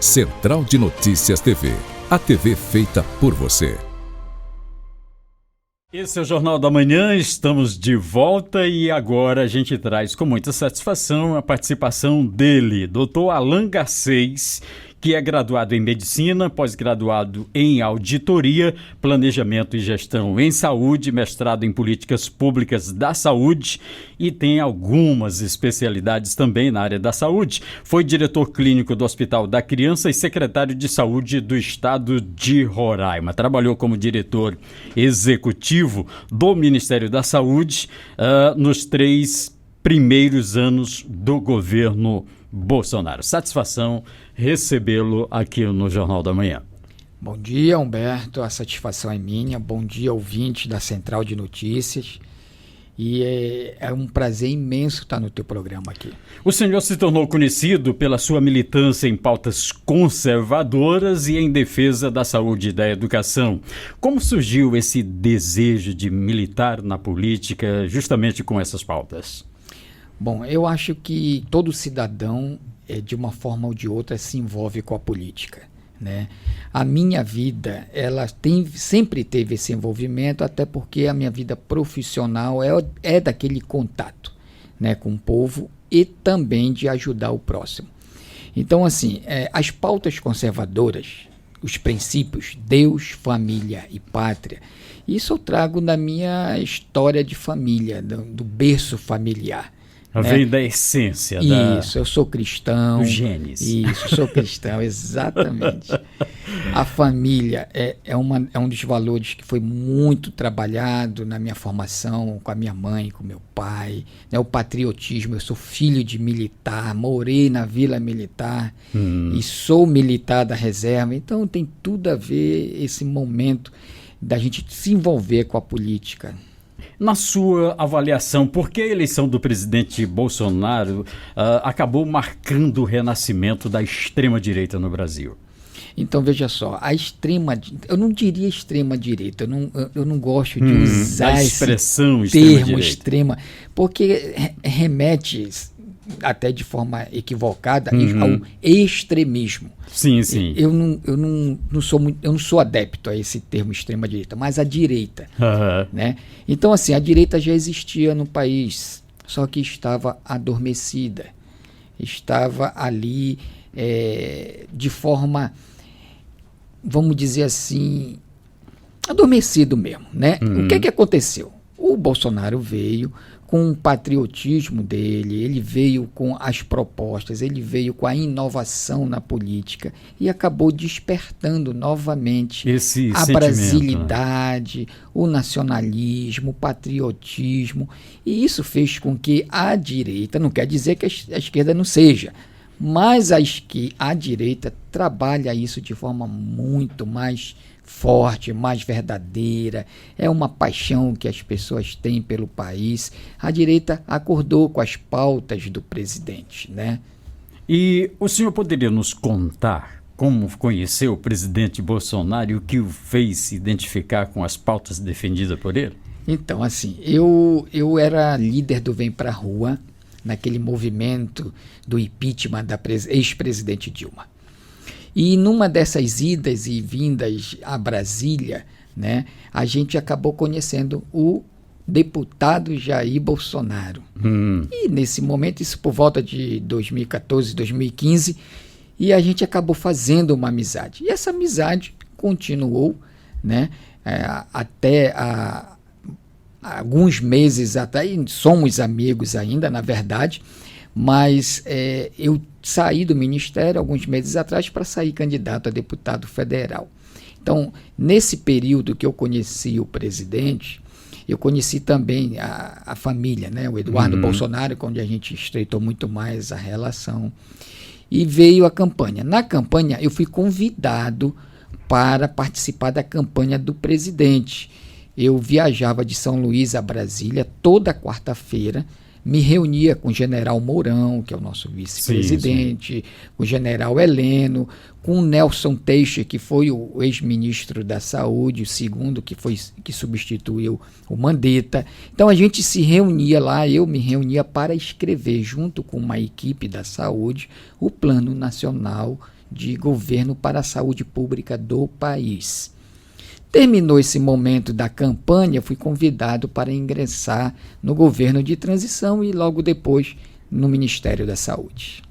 Central de Notícias TV. A TV feita por você. Esse é o Jornal da Manhã, estamos de volta e agora a gente traz com muita satisfação a participação dele, Dr. Alan Garcês, que é graduado em Medicina, pós-graduado em Auditoria, Planejamento e Gestão em Saúde, mestrado em Políticas Públicas da Saúde e tem algumas especialidades também na área da saúde. Foi diretor clínico do Hospital da Criança e secretário de Saúde do Estado de Roraima. Trabalhou como diretor executivo do Ministério da Saúde nos 3 primeiros anos do governo Bolsonaro. Satisfação recebê-lo aqui no Jornal da Manhã. Bom dia, Humberto, a satisfação é minha. Bom dia, ouvinte da Central de Notícias. E é um prazer imenso estar no teu programa aqui. O senhor se tornou conhecido pela sua militância em pautas conservadoras e em defesa da saúde e da educação. Como surgiu esse desejo de militar na política justamente com essas pautas? Bom, eu acho que todo cidadão, de uma forma ou de outra, se envolve com a política, né? A minha vida, ela sempre teve esse envolvimento, até porque a minha vida profissional é daquele contato, né, com o povo e também de ajudar o próximo. Então, assim, as pautas conservadoras, os princípios Deus, família e pátria, isso eu trago da minha história de família, do berço familiar. Vem da essência. Isso, eu sou cristão. O genes. Isso, sou cristão, exatamente. A família é um dos valores que foi muito trabalhado na minha formação, com a minha mãe, com meu pai. Né? O patriotismo, eu sou filho de militar, morei na Vila Militar e sou militar da reserva. Então tem tudo a ver esse momento da gente se envolver com a política. Na sua avaliação, por que a eleição do presidente Bolsonaro acabou marcando o renascimento da extrema-direita no Brasil? Então, veja só, eu não diria extrema-direita, eu não gosto de usar esse termo extrema, porque remete até de forma equivocada ao extremismo. Sim, sim. Eu não sou adepto a esse termo extrema-direita, mas a direita. Né? Então, assim, a direita já existia no país, só que estava adormecida. Estava ali de forma, vamos dizer assim, adormecido mesmo. Né? O que aconteceu? O Bolsonaro veio com o patriotismo dele, ele veio com as propostas, ele veio com a inovação na política e acabou despertando novamente a brasilidade, o nacionalismo, o patriotismo, e isso fez com que a direita, não quer dizer que a esquerda não seja, mas a direita trabalha isso de forma muito mais forte, mais verdadeira, é uma paixão que as pessoas têm pelo país. A direita acordou com as pautas do presidente, né? E o senhor poderia nos contar como conheceu o presidente Bolsonaro e o que o fez se identificar com as pautas defendidas por ele? Então, assim, eu era líder do Vem Pra Rua, naquele movimento do impeachment da ex-presidente Dilma. E numa dessas idas e vindas a Brasília, né, a gente acabou conhecendo o deputado Jair Bolsonaro. E nesse momento, isso por volta de 2014, 2015, e a gente acabou fazendo uma amizade. E essa amizade continuou, né, até alguns meses atrás, e somos amigos ainda, na verdade, mas eu saí do ministério alguns meses atrás para sair candidato a deputado federal. Então, nesse período que eu conheci o presidente, eu conheci também a família, né? O Eduardo Bolsonaro, onde a gente estreitou muito mais a relação. E veio a campanha. Na campanha, eu fui convidado para participar da campanha do presidente. Eu viajava de São Luís a Brasília toda quarta-feira, me reunia com o general Mourão, que é o nosso vice-presidente, com o general Heleno, com o Nelson Teixe, que foi o ex-ministro da Saúde, o segundo que substituiu o Mandetta. Então a gente se reunia lá, eu me reunia para escrever, junto com uma equipe da saúde, o Plano Nacional de governo para a saúde pública do país. Terminou esse momento da campanha, fui convidado para ingressar no governo de transição e logo depois no Ministério da Saúde.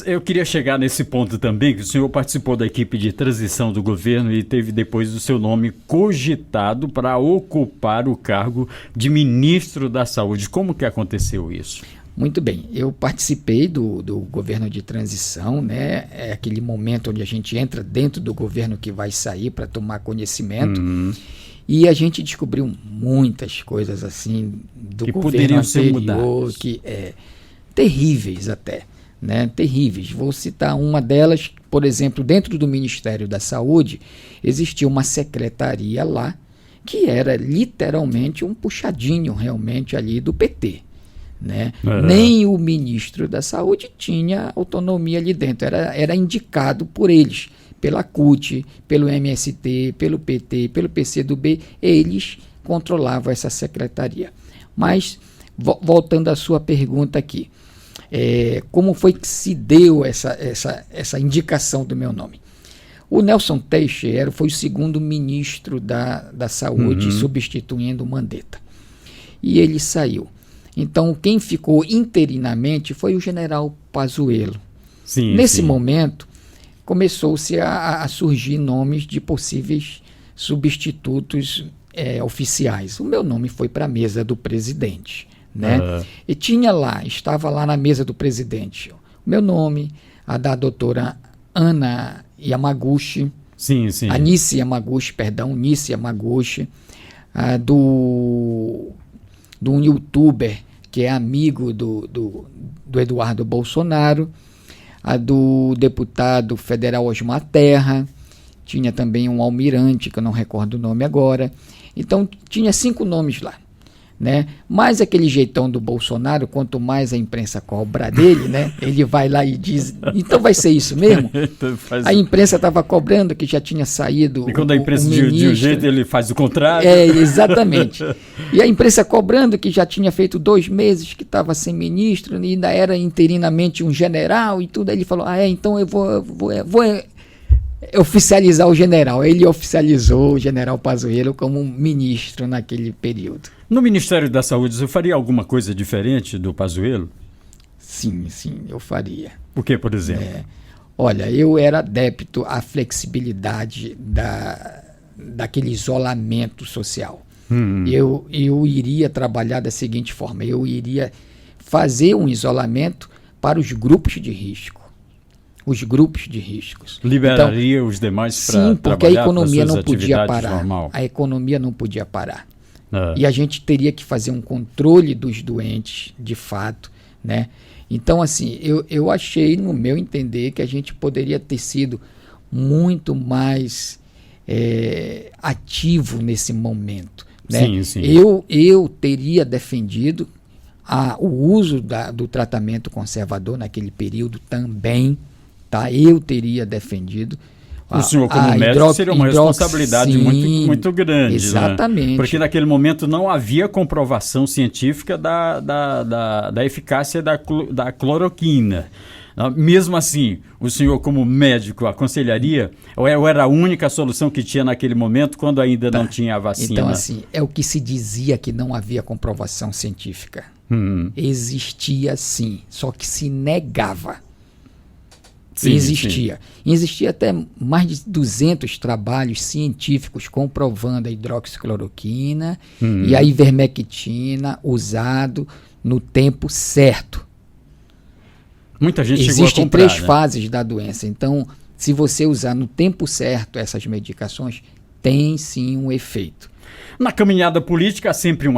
Eu queria chegar nesse ponto também, que o senhor participou da equipe de transição do governo e teve depois o seu nome cogitado para ocupar o cargo de ministro da Saúde. Como que aconteceu isso? Muito bem, eu participei do governo de transição, né? É aquele momento onde a gente entra dentro do governo que vai sair para tomar conhecimento. E a gente descobriu muitas coisas assim do que governo poderiam anterior, ser mudadas. que terríveis até, né? Terríveis. Vou citar uma delas, por exemplo, dentro do Ministério da Saúde, existia uma secretaria lá que era literalmente um puxadinho realmente ali do PT. Né? Nem o ministro da Saúde tinha autonomia ali dentro, era indicado por eles, pela CUT, pelo MST, pelo PT, pelo PCdoB, eles controlavam essa secretaria. Mas, voltando à sua pergunta aqui, como foi que se deu essa indicação do meu nome? O Nelson Teixeira foi o segundo ministro da Saúde, substituindo o Mandetta. E ele saiu. Então, quem ficou interinamente foi o general Pazuello. Nesse momento, começou-se a surgir nomes de possíveis substitutos oficiais. O meu nome foi para a mesa do presidente. Né? E estava lá na mesa do presidente, o meu nome, a da doutora Ana Yamaguchi, Anice Yamaguchi, a do um youtuber que é amigo do Eduardo Bolsonaro, a do deputado federal Osmar Terra, tinha também um almirante, que eu não recordo o nome agora. Então, tinha 5 nomes lá. Né? Mais aquele jeitão do Bolsonaro, quanto mais a imprensa cobra dele, né? Ele vai lá e diz, então vai ser isso mesmo? A imprensa estava cobrando que já tinha saído. E quando a imprensa de um jeito, ele faz o contrário. Exatamente. E a imprensa cobrando que já tinha feito 2 meses que estava sem ministro, e ainda era interinamente um general e tudo. Aí ele falou, então eu vou oficializar o general. Ele oficializou o general Pazuello como ministro naquele período. No Ministério da Saúde, você faria alguma coisa diferente do Pazuello? Sim, eu faria. O que, por exemplo? Olha, eu era adepto à flexibilidade daquele isolamento social. Eu iria trabalhar da seguinte forma, eu iria fazer um isolamento para os grupos de risco. Os grupos de riscos. Liberaria então, os demais para trabalhar. Sim, porque a economia não podia parar. Normal. A economia não podia parar. E a gente teria que fazer um controle dos doentes, de fato, né? Então, assim, eu achei, no meu entender, que a gente poderia ter sido muito mais ativo nesse momento. Né? Sim. Eu teria defendido o uso do tratamento conservador naquele período também. Tá? Eu teria defendido. O senhor, como médico, seria uma responsabilidade muito grande. Exatamente. Né? Porque naquele momento não havia comprovação científica da eficácia da cloroquina. Mesmo assim, o senhor, como médico, aconselharia? Ou era a única solução que tinha naquele momento, quando ainda não tinha a vacina? Então, assim, é o que se dizia que não havia comprovação científica. Existia sim, só que se negava. Existia até mais de 200 trabalhos científicos comprovando a hidroxicloroquina e a ivermectina usado no tempo certo. Muita gente chegou a comprar. Existem 3 fases da doença, então se você usar no tempo certo essas medicações, tem sim um efeito. Na caminhada política há sempre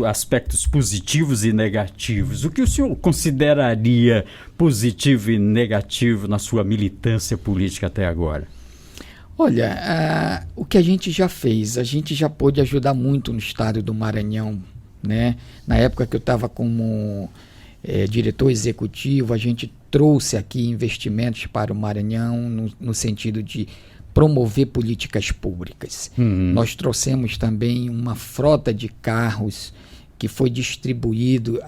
aspectos positivos e negativos. O que o senhor consideraria positivo e negativo na sua militância política até agora? Olha, o que a gente já fez, a gente já pôde ajudar muito no estado do Maranhão, né? Na época que eu estava como diretor executivo, a gente trouxe aqui investimentos para o Maranhão no sentido de promover políticas públicas. Nós trouxemos também uma frota de carros que foi distribuído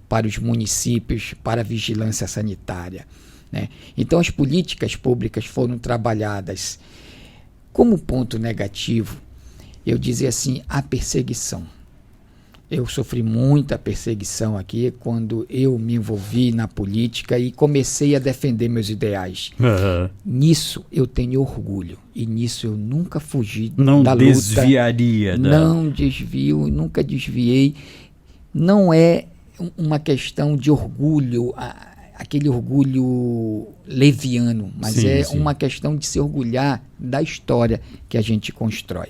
para os municípios para a vigilância sanitária. né? Então as políticas públicas foram trabalhadas. Como ponto negativo, eu dizia assim, a perseguição. Eu sofri muita perseguição aqui quando eu me envolvi na política e comecei a defender meus ideais. Nisso eu tenho orgulho e nisso eu nunca fugi da luta. Não desviaria. Não desvio, nunca desviei. Não é uma questão de orgulho, aquele orgulho leviano, mas sim. Uma questão de se orgulhar da história que a gente constrói.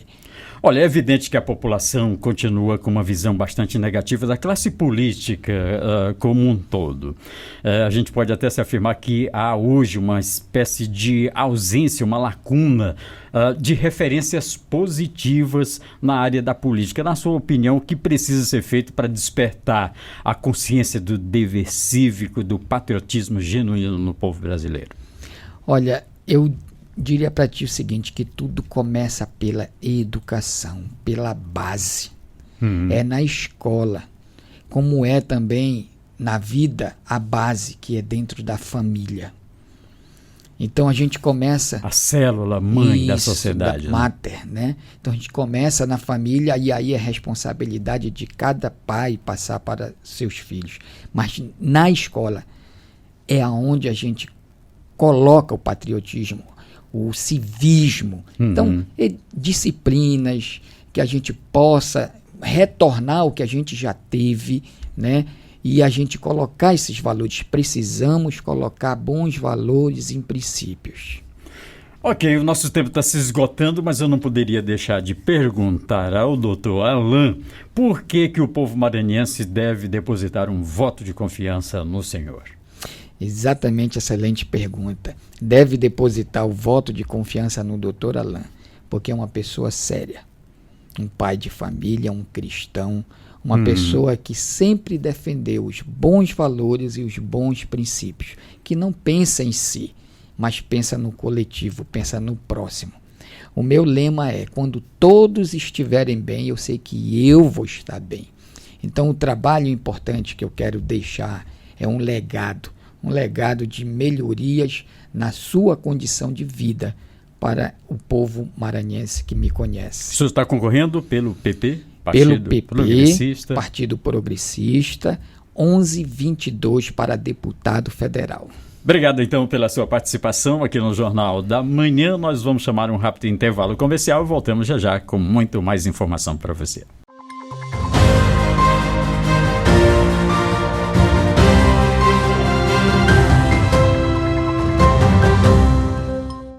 Olha, é evidente que a população continua com uma visão bastante negativa da classe política como um todo. A gente pode até se afirmar que há hoje uma espécie de ausência, uma lacuna de referências positivas na área da política. Na sua opinião, o que precisa ser feito para despertar a consciência do dever cívico, do patriotismo genuíno no povo brasileiro? Olha, eu diria para ti o seguinte, que tudo começa pela educação, pela base. É na escola, como é também na vida a base que é dentro da família. Então a gente começa... A célula mãe da sociedade. Da mater, né? Então a gente começa na família e aí é responsabilidade de cada pai passar para seus filhos. Mas na escola é aonde a gente coloca o patriotismo, o civismo. Então, disciplinas que a gente possa retornar ao que a gente já teve, né? E a gente colocar esses valores. Precisamos colocar bons valores em princípios. Ok, o nosso tempo está se esgotando, mas eu não poderia deixar de perguntar ao doutor Alain por que o povo maranhense deve depositar um voto de confiança no senhor. Exatamente, excelente pergunta. Deve depositar o voto de confiança no Dr. Alain, porque é uma pessoa séria, um pai de família, um cristão, uma pessoa que sempre defendeu os bons valores e os bons princípios, que não pensa em si, mas pensa no coletivo, pensa no próximo. O meu lema é, quando todos estiverem bem, eu sei que eu vou estar bem. Então o trabalho importante que eu quero deixar é um legado de melhorias na sua condição de vida para o povo maranhense que me conhece. O senhor está concorrendo pelo PP? Pelo PP, Progressista. Partido Progressista, 1122 para deputado federal. Obrigado, então, pela sua participação aqui no Jornal da Manhã. Nós vamos chamar um rápido intervalo comercial e voltamos já com muito mais informação para você.